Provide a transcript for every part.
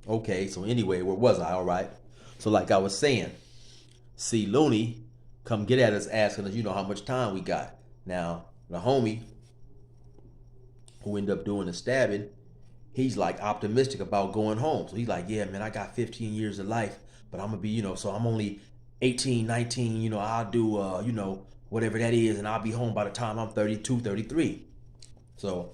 Okay, so anyway, where was I? All right. So like I was saying, see Looney come get at us asking us, how much time we got. Now, the homie who ended up doing the stabbing, he's like optimistic about going home. So he's like, yeah, man, I got 15 years of life, but I'm gonna be, so I'm only 18, 19, I'll do, whatever that is, and I'll be home by the time I'm 32, 33. So,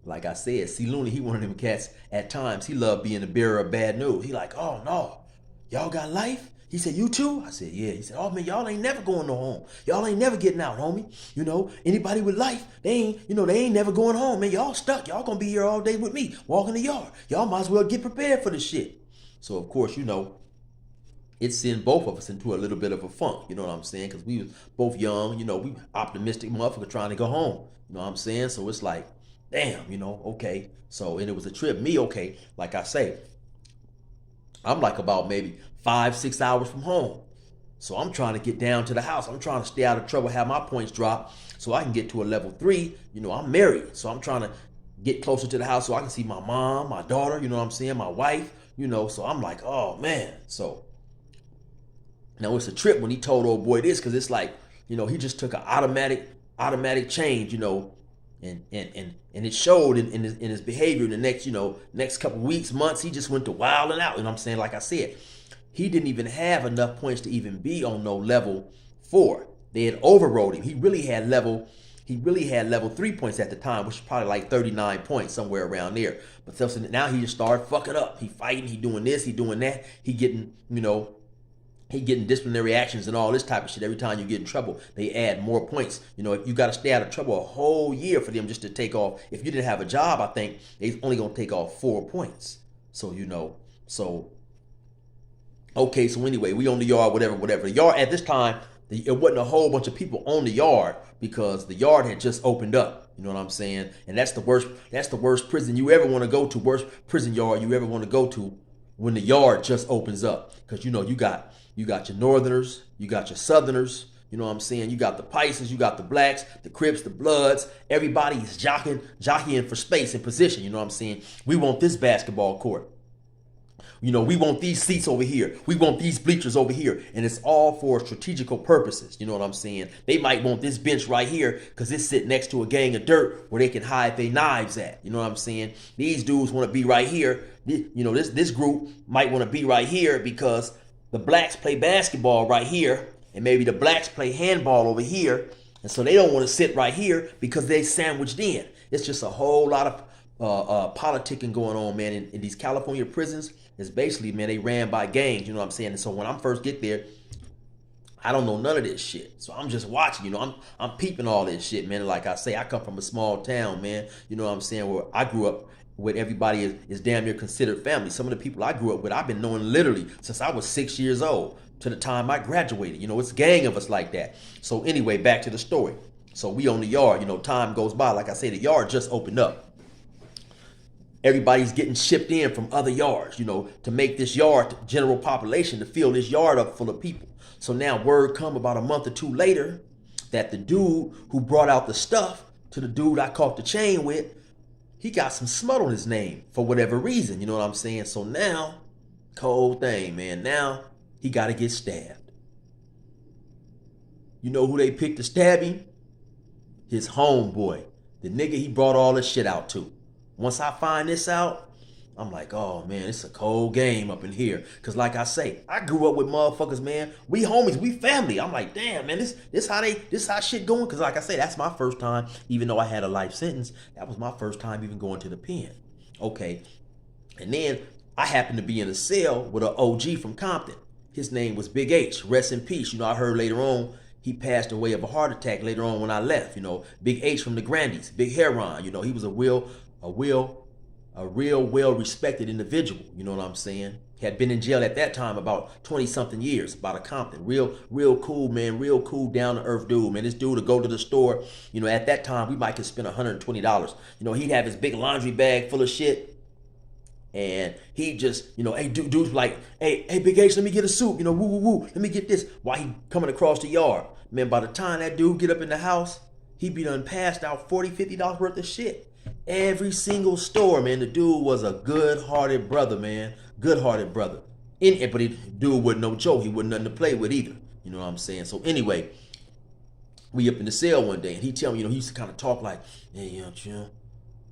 like I said, see Looney, he one of them cats, at times, he loved being the bearer of bad news. He like, oh no, y'all got life? He said, you too? I said, yeah. He said, oh man, y'all ain't never going no home. Y'all ain't never getting out, homie. Anybody with life, they ain't never going home, man. Y'all stuck. Y'all gonna be here all day with me, walking the yard. Y'all might as well get prepared for this shit. So of course, it sent both of us into a little bit of a funk, you know what I'm saying? Because we was both young, we optimistic motherfucker trying to go home. You know what I'm saying? So it's like, damn, okay. So, and it was a trip. Me, okay, like I say, I'm like about maybe 5-6 hours from home. So I'm trying to get down to the house. I'm trying to stay out of trouble, have my points drop so I can get to a level 3. I'm married. So I'm trying to get closer to the house so I can see my mom, my daughter, you know what I'm saying, my wife, so I'm like, oh man. So now it's a trip when he told old boy this, because it's like, he just took an automatic change, and it showed in his behavior in the next couple weeks, months. He just went to wilding out. You know what I'm saying? Like I said, he didn't even have enough points to even be on no level 4. They had overrode him. He really had level 3 points at the time, which is probably like 39 points, somewhere around there. But so now he just started fucking up. He fighting, he doing this, he doing that, he getting disciplinary actions and all this type of shit. Every time you get in trouble, they add more points. If you got to stay out of trouble a whole year for them just to take off. If you didn't have a job, I think they only gonna take off 4 points. So okay. So anyway, we on the yard, whatever. The yard at this time, it wasn't a whole bunch of people on the yard because the yard had just opened up. You know what I'm saying? And that's the worst prison you ever want to go to. Worst prison yard you ever want to go to when the yard just opens up, because you got your Northerners, you got your Southerners, you know what I'm saying? You got the Pisces, you got the Blacks, the Crips, the Bloods. Everybody is jockeying for space and position. You know what I'm saying? We want this basketball court. We want these seats over here. We want these bleachers over here. And it's all for strategical purposes. You know what I'm saying? They might want this bench right here because it's sitting next to a gang of dirt where they can hide their knives at. You know what I'm saying? These dudes want to be right here. This group might want to be right here because the Blacks play basketball right here. And maybe the Blacks play handball over here. And so they don't want to sit right here because they sandwiched in. It's just a whole lot of politicking going on, man, in these California prisons. It's basically, man, they ran by gangs, you know what I'm saying? And so when I first get there, I don't know none of this shit. So I'm just watching, I'm peeping all this shit, man. Like I say, I come from a small town, man. You know what I'm saying? Where I grew up with everybody is damn near considered family. Some of the people I grew up with, I've been knowing literally since I was 6 years old to the time I graduated. It's a gang of us like that. So anyway, back to the story. So we on the yard, time goes by. Like I say, the yard just opened up. Everybody's getting shipped in from other yards, to make this yard general population, to fill this yard up full of people. So now word come about a month or two later that the dude who brought out the stuff to the dude I caught the chain with, he got some smut on his name for whatever reason. You know what I'm saying? So now, cold thing, man. Now he got to get stabbed. You know who they picked to stab him? His homeboy, the nigga he brought all this shit out to. Once I find this out, I'm like, oh man, it's a cold game up in here. Cause like I say, I grew up with motherfuckers, man. We homies, we family. I'm like, damn, man, this how shit going. Cause like I say, that's my first time, even though I had a life sentence, that was my first time even going to the pen. Okay. And then I happened to be in a cell with an OG from Compton. His name was Big H. Rest in peace. I heard later on he passed away of a heart attack later on when I left. Big H from the Grandies, Big Heron. He was a real well-respected individual. You know what I'm saying? He had been in jail at that time about 20-something years, about a Compton. Real cool, man. Real cool, down-to-earth dude, man. This dude would go to the store. At that time, we might could spend $120. He'd have his big laundry bag full of shit. And he just, hey, dude's like, hey, Big H, let me get a soup. Woo. Let me get this. While he coming across the yard. Man, by the time that dude get up in the house, he be done passed out $40, $50 worth of shit. Every single store, man. The dude was a good-hearted brother, man. Good-hearted brother. But the dude wasn't no joke. He wasn't nothing to play with either. You know what I'm saying? So anyway, we up in the cell one day, and he tell me, he used to kind of talk like, hey, Jim,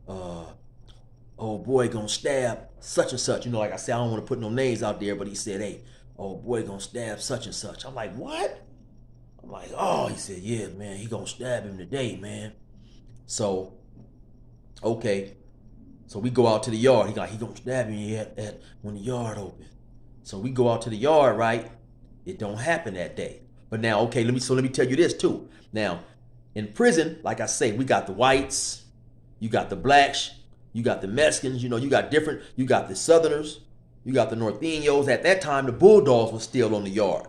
old boy gonna stab such and such. Like I said, I don't want to put no names out there, but he said, hey, old boy gonna stab such and such. I'm like, what? I'm like, oh, he said, yeah, man, he gonna stab him today, man. So, okay. So we go out to the yard. He gonna stab me at when the yard open. So we go out to the yard, right? It don't happen that day. But now, okay, let me tell you this too. Now, in prison, like I say, we got the whites, you got the blacks, you got the Mexicans, you got the Southerners, you got the Norteños. At that time, the Bulldogs were still on the yard.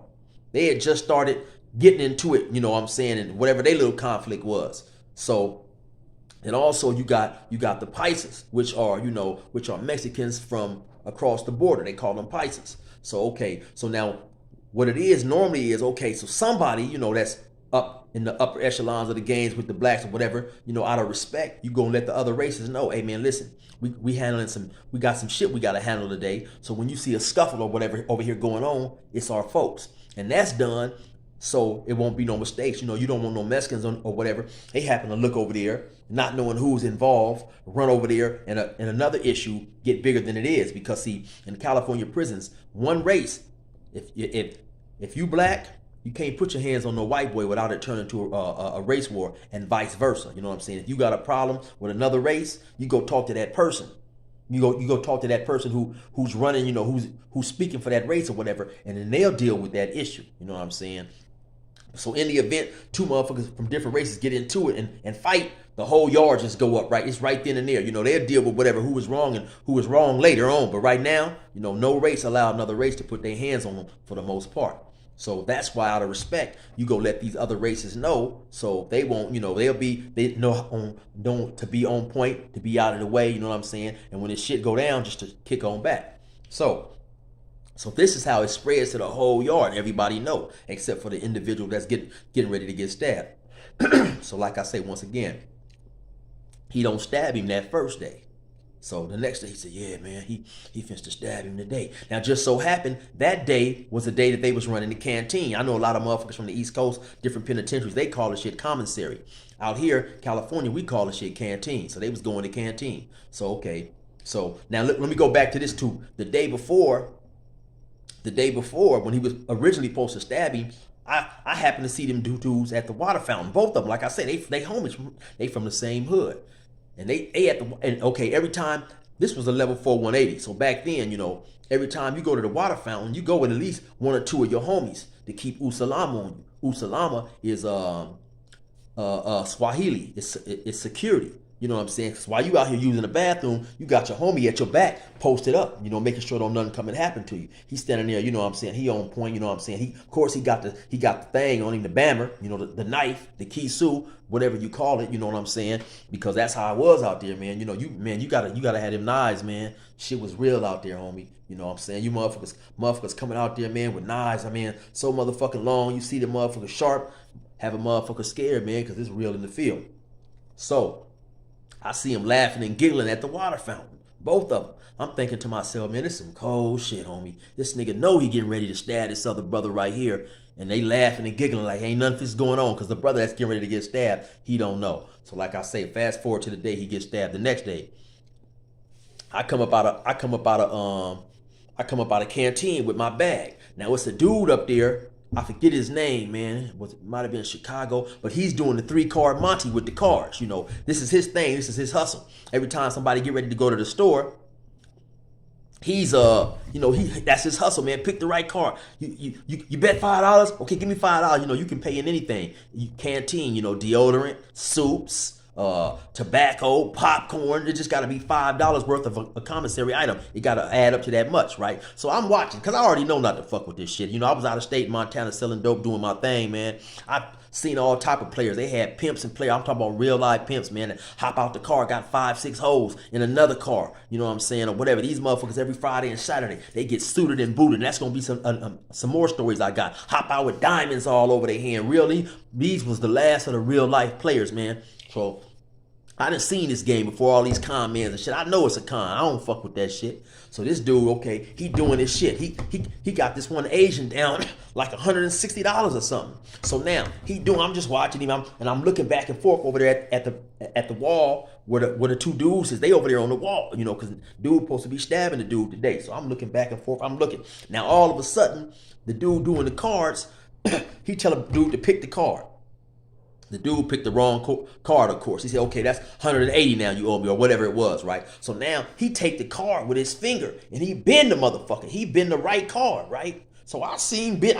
They had just started getting into it, and whatever their little conflict was. So, and also you got the Paisas, which are Mexicans from across the border. They call them Paisas. So, okay, so now what it is normally is, okay, so somebody, that's up in the upper echelons of the gangs with the blacks or whatever, out of respect, you gonna let the other races know, hey man, listen, we got some shit we gotta handle today. So when you see a scuffle or whatever over here going on, it's our folks. And that's done so it won't be no mistakes. You don't want no Mexicans or whatever. They happen to look over there, not knowing who's involved, run over there, and another issue get bigger than it is. Because see, in California prisons, one race, if you black, you can't put your hands on no white boy without it turning into a race war, and vice versa. You know what I'm saying? If you got a problem with another race, you go talk to that person. You go talk to that person who's running, who's speaking for that race or whatever, and then they'll deal with that issue. You know what I'm saying? So in the event two motherfuckers from different races get into it and fight, the whole yard just go up, right? It's right then and there. They'll deal with whatever, who was wrong and who was wrong later on. But right now, no race allow another race to put their hands on them for the most part. So that's why, out of respect, you go let these other races know, so they won't, they know to be on point, to be out of the way, you know what I'm saying? And when this shit go down, just to kick on back. So this is how it spreads to the whole yard. Everybody know, except for the individual that's getting ready to get stabbed. So like I say, once again, he don't stab him that first day. So the next day he said, yeah, man, he finna to stab him today. Now, just so happened, that day was the day that they was running the canteen. I know a lot of motherfuckers from the East Coast, different penitentiaries, they call the shit commissary. Out here, California, we call the shit canteen. So they was going to canteen. So, okay. So now let me go back to this too. The day before, when he was originally supposed to stab him, I happened to see them dudes at the water fountain. Both of them, like I said, they homies, they from the same hood. And every time, this was a level 4 180. So back then, every time you go to the water fountain, you go with at least one or two of your homies to keep usalama on you. Usalama is Swahili. It's security. You know what I'm saying? Because while you out here using the bathroom, you got your homie at your back, posted up, making sure don't nothing come and happen to you. He's standing there, you know what I'm saying? He on point, you know what I'm saying? Of course, he got the thing on him, the bammer, the knife, the kisu, whatever you call it, you know what I'm saying? Because that's how I was out there, man. You gotta have them knives, man. Shit was real out there, homie. You know what I'm saying? You motherfuckers coming out there, man, with knives. I mean, so motherfucking long. You see the motherfucker sharp, have a motherfucker scared, man, because it's real in the field. So I see him laughing and giggling at the water fountain. Both of them. I'm thinking to myself, man, this is some cold shit, homie. This nigga know he getting ready to stab this other brother right here. And they laughing and giggling like ain't nothing of this going on. Because the brother that's getting ready to get stabbed, he don't know. So like I say, fast forward to the day he gets stabbed. The next day, I come up out of canteen with my bag. Now it's a dude up there. I forget his name, man. It might have been Chicago, but he's doing the 3-card Monty with the cards. This is his thing. This is his hustle. Every time somebody get ready to go to the store, he's that's his hustle, man. Pick the right card. You bet $5. Okay, give me $5. You can pay in anything. Canteen, deodorant, soups, tobacco, popcorn. It just got to be $5 worth of a commissary item. It got to add up to that much, right? So I'm watching because I already know not to fuck with this shit. I was out of state in Montana selling dope, doing my thing, man. I've seen all type of players. They had pimps and players. I'm talking about real live pimps, man. That hop out the car, got 5-6 hoes in another car. You know what I'm saying, or whatever. These motherfuckers every Friday and Saturday they get suited and booted. And that's gonna be some more stories I got. Hop out with diamonds all over their hand. Really, these was the last of the real life players, man. So I done seen this game before, all these con mans and shit. I know it's a con. I don't fuck with that shit. So this dude, okay, he doing this shit. He got this one Asian down like $160 or something. So now I'm just watching him, and I'm looking back and forth over there at the wall where the two dudes is. They over there on the wall, you know, because dude supposed to be stabbing the dude today. So I'm looking back and forth. I'm looking. Now all of a sudden, the dude doing the cards, he tell the dude to pick the card. The dude picked the wrong card, of course. He said, okay, that's 180 now you owe me, or whatever it was, right? So now he take the card with his finger and he bend the motherfucker. He bend the right card, right? So I seen bend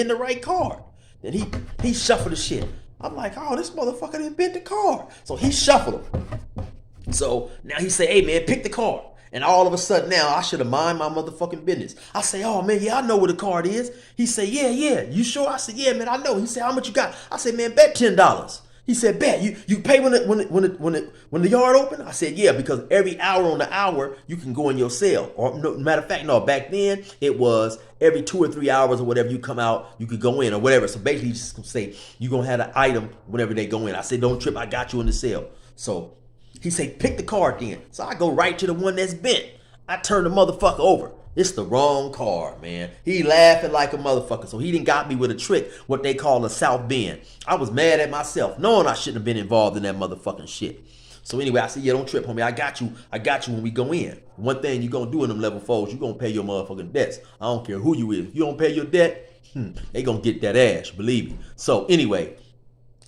the right card. Then he shuffled the shit. I'm like, oh, this motherfucker didn't bend the card. So he shuffled him. So now he say, hey man, pick the card. And all of a sudden now, I should have mind my motherfucking business. I say, oh man, yeah, I know what the card is. He say, yeah, you sure? I said, yeah, man, I know. He said, how much you got? I said, man, bet $10. He said, bet. You pay when the yard open? I said, yeah, because every hour on the hour you can go in your cell. Or no, matter of fact, no, back then it was every 2 or 3 hours or whatever you come out, you could go in or whatever. So basically, you just say you gonna have an item whenever they go in. I said, don't trip, I got you in the cell. So he say, pick the card then. So I go right to the one that's bent. I turn the motherfucker over. It's the wrong card, man. He laughing like a motherfucker. So he done got me with a trick, what they call a South Bend. I was mad at myself, knowing I shouldn't have been involved in that motherfucking shit. So anyway, I said, yeah, don't trip, homie. I got you when we go in. One thing you gonna do in them level 4s, you gonna pay your motherfucking debts. I don't care who you is. If you don't pay your debt, they gonna get that ass, believe me. So anyway,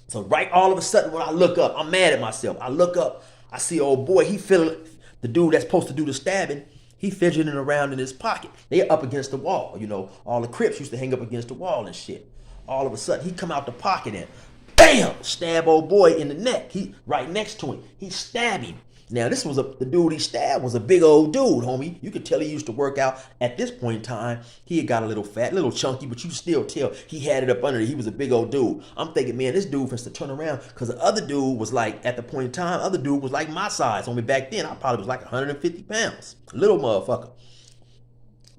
so right all of a sudden when I look up, I'm mad at myself. I look up, I see old boy, he feeling, the dude that's supposed to do the stabbing, he fidgeting around in his pocket. They up against the wall, you know. All the Crips used to hang up against the wall and shit. All of a sudden, he come out the pocket and bam, stab old boy in the neck. He right next to him. He stabbed him. Now this was the dude he stabbed was a big old dude, homie. You could tell he used to work out. At this point in time, he had got a little fat, a little chunky, but you still tell he had it up under there. He was a big old dude. I'm thinking, man, this dude has to turn around, because the other dude was like, at the point in time, other dude was like my size. Homie, back then, I probably was like 150 pounds. Little motherfucker.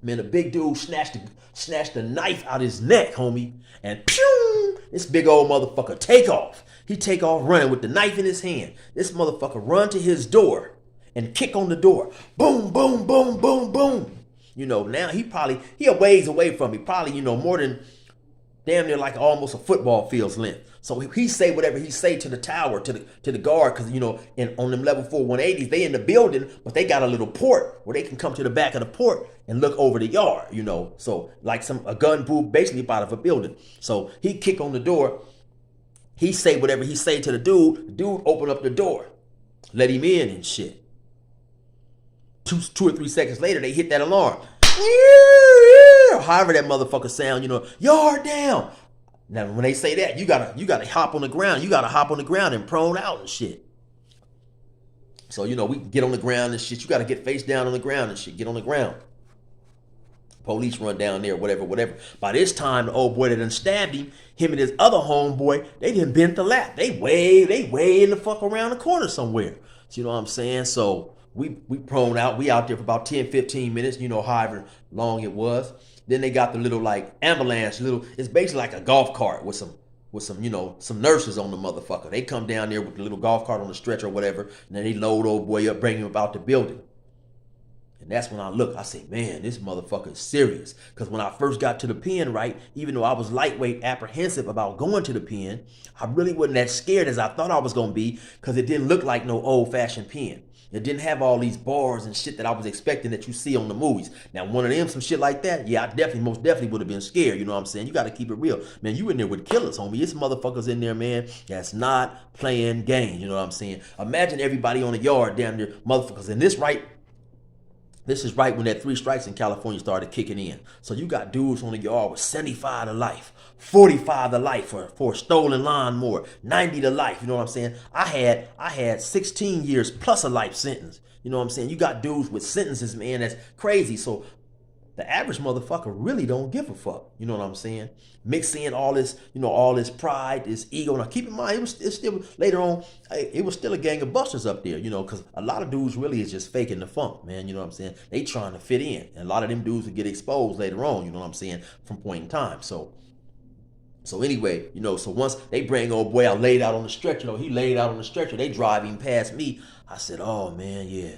Man, the big dude snatched the knife out his neck, homie, and pew! This big old motherfucker take off. He take off running with the knife in his hand. This motherfucker run to his door and kick on the door. Boom, boom, boom, boom, boom. You know, now he a ways away from me. Probably, you know, more than damn near like almost a football field's length. So he say whatever he say to the tower, to the guard, because, you know, on them level 4 180s, they in the building, but they got a little port where they can come to the back of the port and look over the yard, you know. So like a gun booth basically out of a building. So he kick on the door. He say whatever he say to the dude open up the door, let him in and shit. Two or 3 seconds later, they hit that alarm. However that motherfucker sound, you know, yard down. Now, when they say that, you gotta hop on the ground. You gotta hop on the ground and prone out and shit. So, you know, we can get on the ground and shit. You gotta get face down on the ground and shit. Get on the ground. Police run down there, whatever. By this time, the old boy that done stabbed him and his other homeboy, they done bent the lap. They way in the fuck around the corner somewhere. So, you know what I'm saying? So we prone out. We out there for about 10, 15 minutes, you know, however long it was. Then they got the little like ambulance, it's basically like a golf cart with some, you know, some nurses on the motherfucker. They come down there with the little golf cart on the stretcher or whatever, and then they load old boy up, bring him about the building. And that's when I look, I say, man, this motherfucker is serious. Because when I first got to the pen, right, even though I was lightweight apprehensive about going to the pen, I really wasn't that scared as I thought I was going to be, because it didn't look like no old-fashioned pen. It didn't have all these bars and shit that I was expecting that you see on the movies. Now, one of them, some shit like that, yeah, I most definitely would have been scared, you know what I'm saying? You got to keep it real. Man, you in there with killers, homie. It's motherfuckers in there, man, that's not playing games, you know what I'm saying? Imagine everybody on the yard down there, motherfuckers, and this is right when that 3 strikes in California started kicking in. So you got dudes on the yard with 75 to life, 45 to life for a stolen lawnmower, 90 to life. You know what I'm saying? I had 16 years plus a life sentence. You know what I'm saying? You got dudes with sentences, man, that's crazy. So the average motherfucker really don't give a fuck. You know what I'm saying? Mix in all this, you know, all this pride, this ego. Now keep in mind, it's still later on, it was still a gang of busters up there, you know, because a lot of dudes really is just faking the funk, man. You know what I'm saying? They trying to fit in. And a lot of them dudes will get exposed later on, you know what I'm saying, from point in time. So So anyway, so once they bring old boy out laid out on the stretcher, he laid out on the stretcher. They driving past me. I said, oh man, yeah,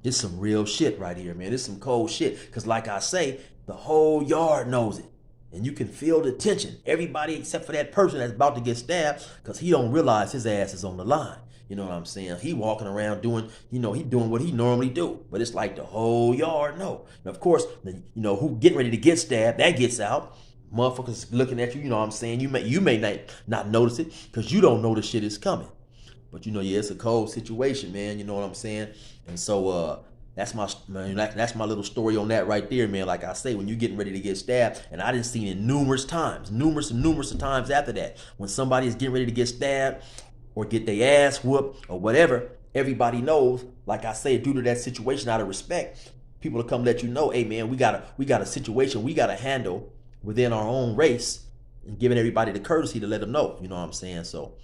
this some real shit right here, man. This some cold shit. Cause like I say, the whole yard knows it. And you can feel the tension. Everybody except for that person that's about to get stabbed, because he don't realize his ass is on the line. You know what I'm saying? He walking around doing, he doing what he normally do. But it's like the whole yard know. And of course, who getting ready to get stabbed, that gets out. Motherfuckers looking at you, you know what I'm saying? You may not notice it because you don't know the shit is coming. But yeah, it's a cold situation, man. You know what I'm saying? And so that's my little story on that right there, man. Like I say, when you getting ready to get stabbed, and I done seen it numerous times after that. When somebody is getting ready to get stabbed or get their ass whooped or whatever, everybody knows. Like I say, due to that situation, out of respect, people will come let you know, hey man, we got a situation we got to handle within our own race, and giving everybody the courtesy to let them know. You know what I'm saying? So.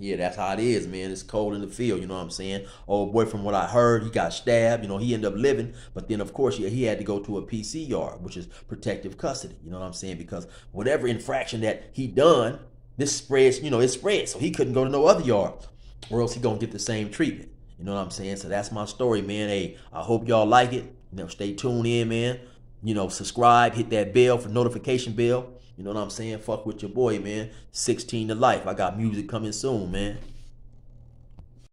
Yeah, that's how it is, man. It's cold in the field, you know what I'm saying? Old boy, from what I heard, he got stabbed. He ended up living. But then, of course, he had to go to a PC yard, which is protective custody. You know what I'm saying? Because whatever infraction that he done, this spreads, it spreads. So he couldn't go to no other yard, or else he going to get the same treatment. You know what I'm saying? So that's my story, man. Hey, I hope y'all like it. Stay tuned in, man. Subscribe, hit that bell for notification bell. You know what I'm saying? Fuck with your boy, man. 16 to life. I got music coming soon, man.